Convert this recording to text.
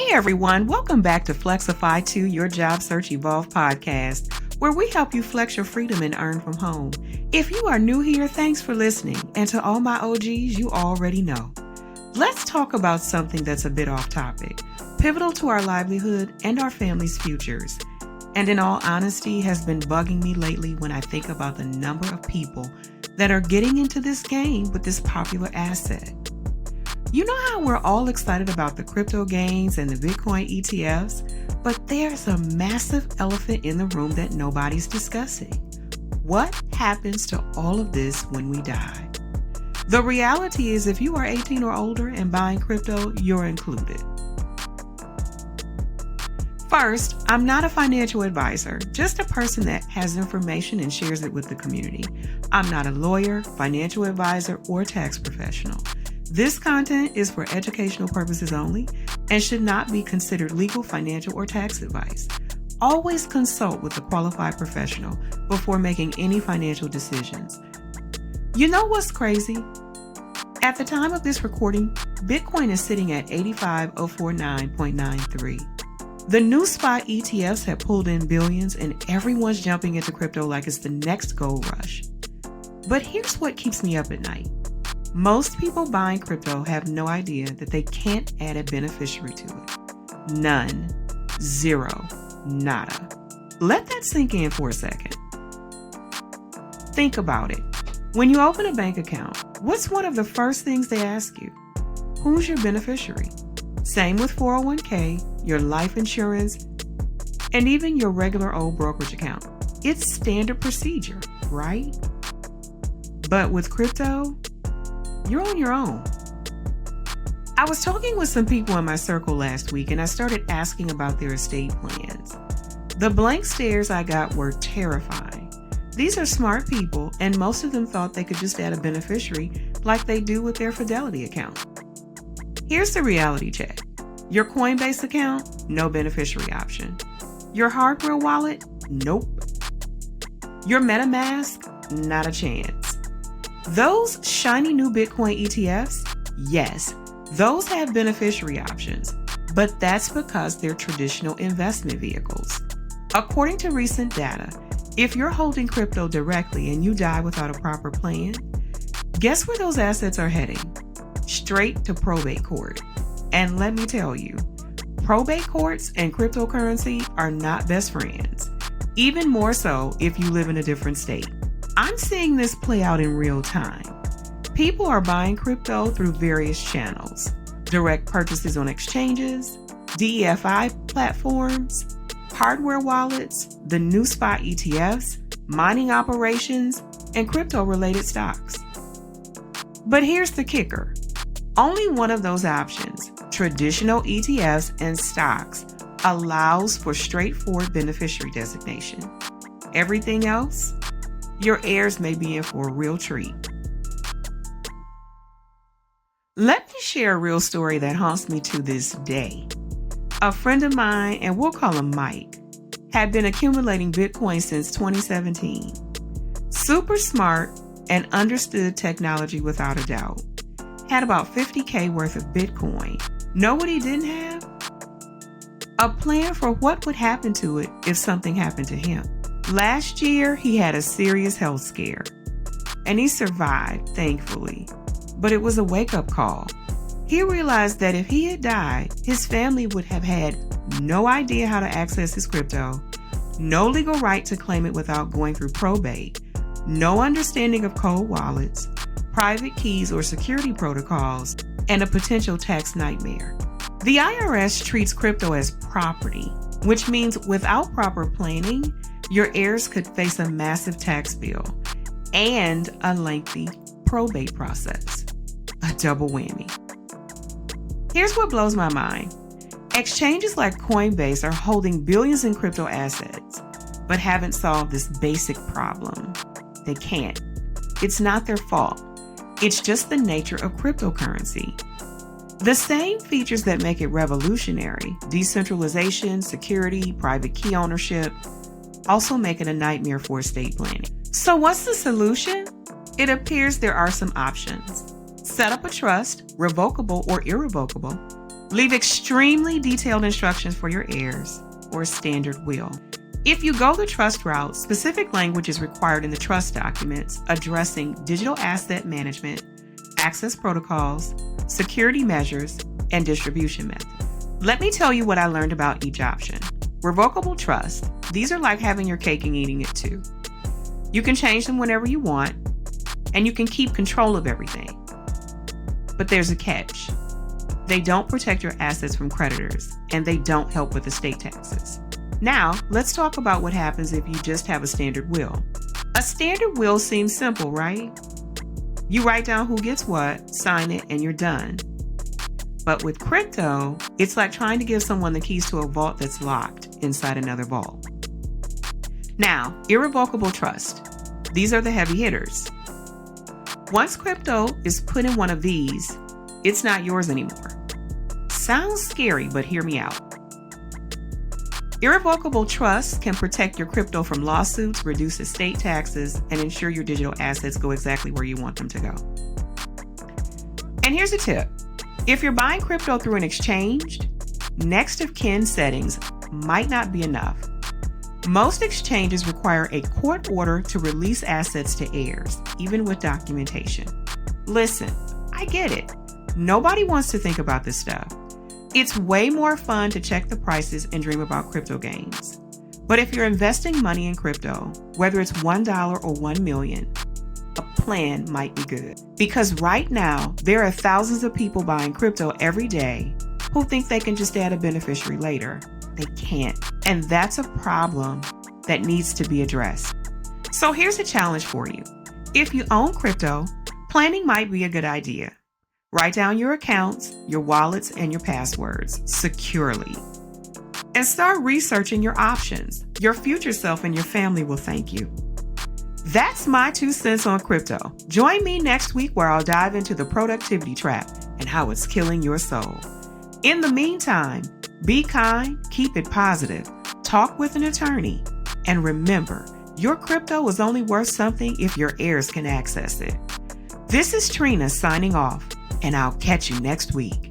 Hey everyone, welcome back to Flexify 2, your Job Search Evolve podcast, where we help you flex your freedom and earn from home. If you are new here, thanks for listening. And to all my OGs, you already know. Let's talk about something that's a bit off topic, pivotal to our livelihood and our family's futures. And in all honesty, has been bugging me lately when I think about the number of people that are getting into this game with this popular asset. You know how we're all excited about the crypto gains and the Bitcoin ETFs, but there's a massive elephant in the room that nobody's discussing. What happens to all of this when we die? The reality is if you are 18 or older and buying crypto, you're included. First, I'm not a financial advisor, just a person that has information and shares it with the community. I'm not a lawyer, financial advisor, or tax professional. This content is for educational purposes only and should not be considered legal, financial, or tax advice. Always consult with a qualified professional before making any financial decisions. You know what's crazy? At the time of this recording, Bitcoin is sitting at 85,049.93. The new spot ETFs have pulled in billions and everyone's jumping into crypto like it's the next gold rush. But here's what keeps me up at night. Most people buying crypto have no idea that they can't add a beneficiary to it. None. Zero. Nada. Let that sink in for a second. Think about it. When you open a bank account, what's one of the first things they ask you? Who's your beneficiary? Same with 401k, your life insurance, and even your regular old brokerage account. It's standard procedure, right? But with crypto, you're on your own. I was talking with some people in my circle last week and I started asking about their estate plans. The blank stares I got were terrifying. These are smart people and most of them thought they could just add a beneficiary like they do with their Fidelity account. Here's the reality check. Your Coinbase account, no beneficiary option. Your hardware wallet, nope. Your MetaMask, not a chance. Those shiny new Bitcoin ETFs, yes, those have beneficiary options, but that's because they're traditional investment vehicles. According to recent data, if you're holding crypto directly and you die without a proper plan, guess where those assets are heading? Straight to probate court. And let me tell you, probate courts and cryptocurrency are not best friends, even more so if you live in a different state. I'm seeing this play out in real time. People are buying crypto through various channels, direct purchases on exchanges, DeFi platforms, hardware wallets, the new spot ETFs, mining operations, and crypto-related stocks. But here's the kicker. Only one of those options, traditional ETFs and stocks, allows for straightforward beneficiary designation. Everything else, your heirs may be in for a real treat. Let me share a real story that haunts me to this day. A friend of mine, and we'll call him Mike, had been accumulating Bitcoin since 2017. Super smart and understood technology without a doubt. Had about 50K worth of Bitcoin. Know what he didn't have? A plan for what would happen to it if something happened to him. Last year, he had a serious health scare, and he survived, thankfully. But it was a wake-up call. He realized that if he had died, his family would have had no idea how to access his crypto, no legal right to claim it without going through probate, no understanding of cold wallets, private keys or security protocols, and a potential tax nightmare. The IRS treats crypto as property, which means without proper planning, your heirs could face a massive tax bill and a lengthy probate process. A double whammy. Here's what blows my mind. Exchanges like Coinbase are holding billions in crypto assets, but haven't solved this basic problem. They can't. It's not their fault. It's just the nature of cryptocurrency. The same features that make it revolutionary, decentralization, security, private key ownership, also make it a nightmare for estate planning. So what's the solution? It appears there are some options. Set up a trust, revocable or irrevocable. Leave extremely detailed instructions for your heirs or a standard will. If you go the trust route, specific language is required in the trust documents addressing digital asset management, access protocols, security measures, and distribution methods. Let me tell you what I learned about each option. Revocable trust. These are like having your cake and eating it too. You can change them whenever you want, and you can keep control of everything. But there's a catch. They don't protect your assets from creditors, and they don't help with estate taxes. Now, let's talk about what happens if you just have a standard will. A standard will seems simple, right? You write down who gets what, sign it, and you're done. But with crypto, it's like trying to give someone the keys to a vault that's locked inside another vault. Now, irrevocable trust. These are the heavy hitters. Once crypto is put in one of these, it's not yours anymore. Sounds scary, but hear me out. Irrevocable trusts can protect your crypto from lawsuits, reduce estate taxes, and ensure your digital assets go exactly where you want them to go. And here's a tip. If you're buying crypto through an exchange, next of kin settings might not be enough. Most exchanges require a court order to release assets to heirs, even with documentation. Listen, I get it. Nobody wants to think about this stuff. It's way more fun to check the prices and dream about crypto gains. But if you're investing money in crypto, whether it's $1 or $1 million, a plan might be good. Because right now, there are thousands of people buying crypto every day who think they can just add a beneficiary later. They can't. And that's a problem that needs to be addressed. So here's a challenge for you. If you own crypto, planning might be a good idea. Write down your accounts, your wallets, and your passwords securely. And start researching your options. Your future self and your family will thank you. That's my 2 cents on crypto. Join me next week where I'll dive into the productivity trap and how it's killing your soul. In the meantime, be kind, keep it positive, talk with an attorney, and remember, your crypto is only worth something if your heirs can access it. This is Trina signing off, and I'll catch you next week.